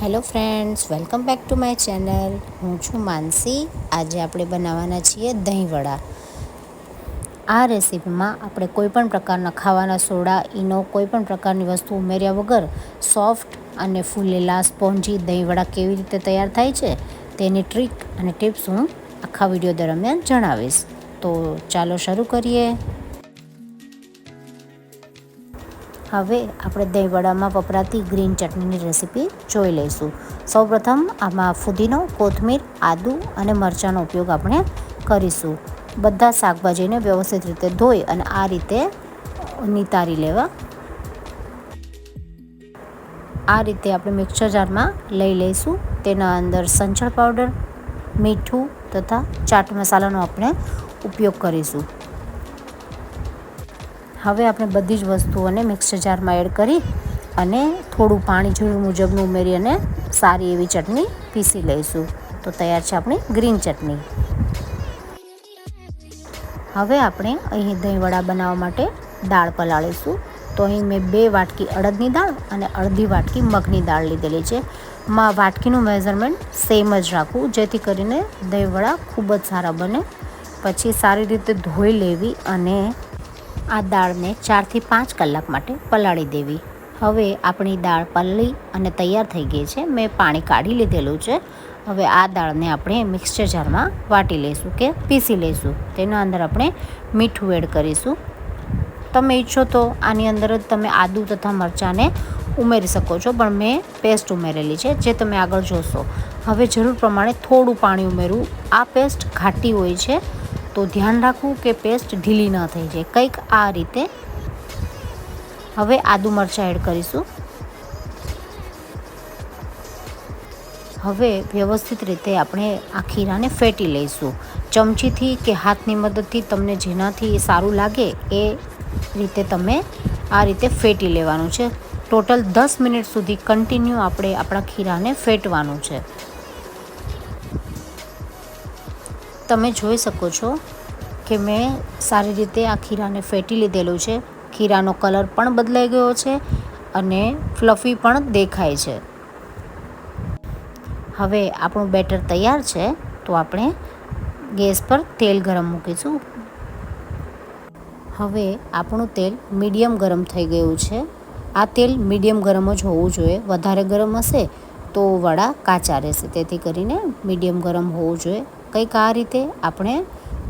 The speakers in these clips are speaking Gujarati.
Hello friends, welcome back to my channel. હું છું માનસી. આજે આપણે બનાવવાના છીએ દહીંવડા. આ રેસીપીમાં આપણે કોઈપણ પ્રકારના ખાવાના સોડા, ઈનો કોઈપણ પ્રકારની વસ્તુ ઉમેર્યા વગર સોફ્ટ અને ફૂલેલા સ્પોન્જી દહીંવડા કેવી રીતે તૈયાર થાય છે તેની ટ્રીક અને ટિપ્સ હું આખા વિડીયો દરમિયાન જણાવીશ. તો ચાલો શરૂ કરીએ. હવે આપણે દહીંવડામાં વપરાતી ગ્રીન ચટણીની રેસીપી જોઈ લઈશું. સૌપ્રથમ આમાં ફુદીનો, કોથમીર, આદું અને મરચાંનો ઉપયોગ આપણે કરીશું. બધા શાકભાજીને વ્યવસ્થિત રીતે ધોઈ અને આ રીતે નિતારી લેવા. આ રીતે આપણે મિક્સર જારમાં લઈ લઈશું. તેના અંદર સંચળ પાવડર, મીઠું તથા ચાટ મસાલાનો આપણે ઉપયોગ કરીશું. હવે આપણે બધી જ વસ્તુઓને મિક્સર જારમાં એડ કરી અને થોડું પાણી જરૂર મુજબનું ઉમેરી અને સારી એવી ચટણી પીસી લઈશું. તો તૈયાર છે આપણી ગ્રીન ચટણી. હવે આપણે અહીં દહીંવડા બનાવવા માટે દાળ પલાળીશું. તો અહીં મેં 2 વાટકી અડદની દાળ અને અડધી વાટકી મગની દાળ લીધેલી છે. વાટકીનું મેઝરમેન્ટ સેમ જ રાખવું, જેથી કરીને દહીંવડા ખૂબ જ સારા બને. પછી સારી રીતે ધોઈ લેવી અને આ દાળને 4 થી 5 કલાક માટે પલાળી દેવી. હવે આપણી દાળ પલળી અને તૈયાર થઈ ગઈ છે. મેં પાણી કાઢી લીધેલું છે. હવે આ દાળને આપણે મિક્સર જારમાં વાટી લઈશું કે પીસી લઈશું. તેના અંદર આપણે મીઠું એડ કરીશું. તમે ઈચ્છો તો આની અંદર જ તમે આદું તથા મરચાંને ઉમેરી શકો છો, પણ મેં પેસ્ટ ઉમેરેલી છે, જે તમે આગળ જોશો. હવે જરૂર પ્રમાણે થોડું પાણી ઉમેરવું. આ પેસ્ટ ઘાટી હોય છે, તો ધ્યાન રાખવું કે પેસ્ટ ઢીલી ન થઈ જાય. કંઈક આ રીતે. હવે આદુ મરચાં એડ કરીશું. હવે વ્યવસ્થિત રીતે આપણે આ ખીરાને ફેટી લઈશું. ચમચીથી કે હાથની મદદથી તમને જેનાથી સારું લાગે એ રીતે તમે આ રીતે ફેટી લેવાનું છે. ટોટલ 10 મિનિટ સુધી કન્ટિન્યુ આપણે આપણા ખીરાને ફેટવાનું છે. તમે જોઈ શકો છો કે મેં સારી રીતે આ ખીરાને ફેટી લીધેલું છે. ખીરાનો કલર પણ બદલાઈ ગયો છે અને ફ્લફી પણ દેખાય છે. હવે આપણું બેટર તૈયાર છે, તો આપણે ગેસ પર તેલ ગરમ મૂકીશું. હવે આપણું તેલ મીડિયમ ગરમ થઈ ગયું છે. આ તેલ મીડિયમ ગરમ જ હોવું જોઈએ. વધારે ગરમ હશે તો વડા કાચા રહેશે. તેથી કરીને મીડિયમ ગરમ હોવું જોઈએ. કંઈક આ રીતે આપણે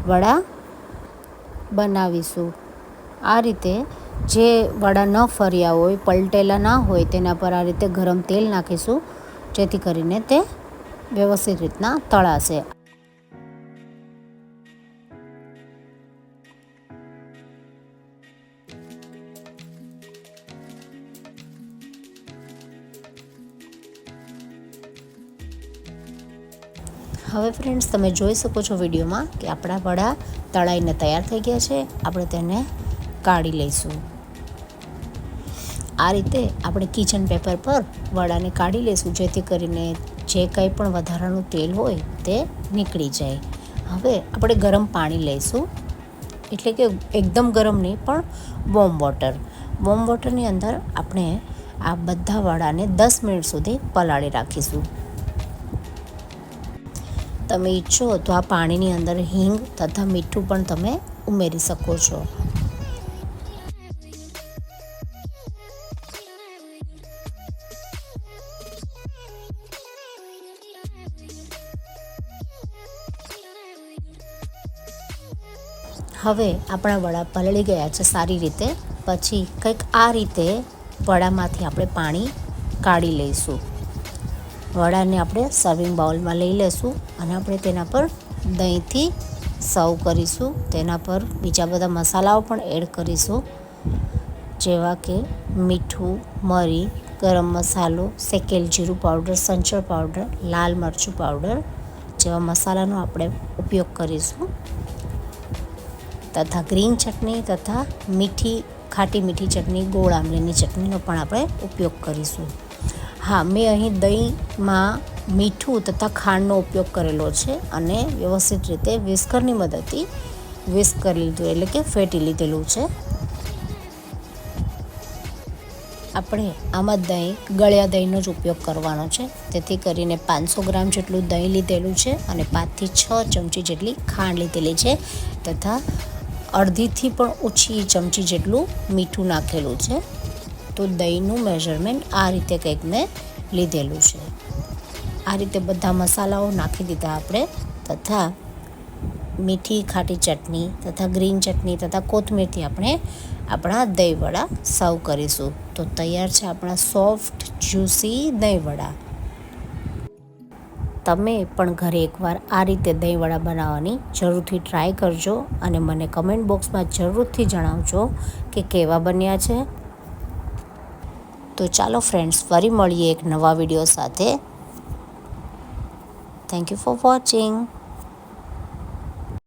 વડા બનાવીશું. આ રીતે જે વડા ન ફર્યા હોય, પલટેલા ના હોય, તેના પર આ રીતે ગરમ તેલ નાખીશું, જેથી કરીને તે વ્યવસ્થિત રીતના તળાશે. હવે ફ્રેન્ડ્સ, તમે જોઈ શકો છો વિડીયોમાં કે આપણા વડા તળાઈને તૈયાર થઈ ગયા છે. આપણે તેને કાઢી લઈશું. આ રીતે આપણે કિચન પેપર પર વડાને કાઢી લઈશું, જેથી કરીને જે કંઈ પણ વધારાનું તેલ હોય તે નીકળી જાય. હવે આપણે ગરમ પાણી લઈશું, એટલે કે એકદમ ગરમ નહીં, પણ વોર્મ વોટર. વોર્મ વોટરની અંદર આપણે આ બધા વડાને 10 મિનિટ સુધી પલાળી રાખીશું. તમે ઈચ્છો તો આ પાણીની અંદર હિંગ તથા મીઠું પણ તમે ઉમેરી શકો છો. હવે આપણા વડા પલળી ગયા છે સારી રીતે. પછી કંઈક આ રીતે વડામાંથી આપણે પાણી કાઢી લઈશું. વડાને આપણે સર્વિંગ બાઉલમાં લઈ લઈશું અને આપણે તેના પર દહીંથી સર્વ કરીશું. તેના પર બીજા બધા મસાલાઓ પણ એડ કરીશું, જેવા કે મીઠું, મરી, ગરમ મસાલો, શેકેલ જીરું પાવડર, સંચળ પાવડર, લાલ મરચું પાવડર જેવા મસાલાનો આપણે ઉપયોગ કરીશું. તથા ગ્રીન ચટણી તથા ખાટી મીઠી ચટણી, ગોળ આમલીની ચટણીનો પણ આપણે ઉપયોગ કરીશું. હા, મેં અહીં દહીંમાં મીઠું તથા ખાંડનો ઉપયોગ કરેલો છે અને વ્યવસ્થિત રીતે વિસ્કરની મદદથી વિસ્ક કરી લીધું, એટલે કે ફેટી લીધેલું છે. આપણે આમાં દહીં ગળ્યા દહીંનો જ ઉપયોગ કરવાનો છે, તેથી કરીને 500 ગ્રામ જેટલું દહીં લીધેલું છે અને 5 થી 6 ચમચી જેટલી ખાંડ લીધેલી છે તથા અડધીથી પણ ઓછી ચમચી જેટલું મીઠું નાખેલું છે. તો દહીંનું મેઝરમેન્ટ આ રીતે કંઈક મેં લીધેલું છે. આ રીતે બધા મસાલાઓ નાખી દીધા આપણે તથા મીઠી ખાટી ચટણી તથા ગ્રીન ચટણી તથા કોથમીરથી આપણે આપણા દહીંવડા સર્વ કરીશું. તો તૈયાર છે આપણા સોફ્ટ જ્યુસી દહીંવડા. તમે પણ ઘરે એકવાર આ રીતે દહીંવડા બનાવવાની જરૂરથી ટ્રાય કરજો અને મને કમેન્ટ બોક્સમાં જરૂરથી જણાવજો કે કેવા બન્યા છે. તો ચાલો ફ્રેન્ડ્સ, ફરી મળીએ એક નવા વિડીયો સાથે. Thank you for watching.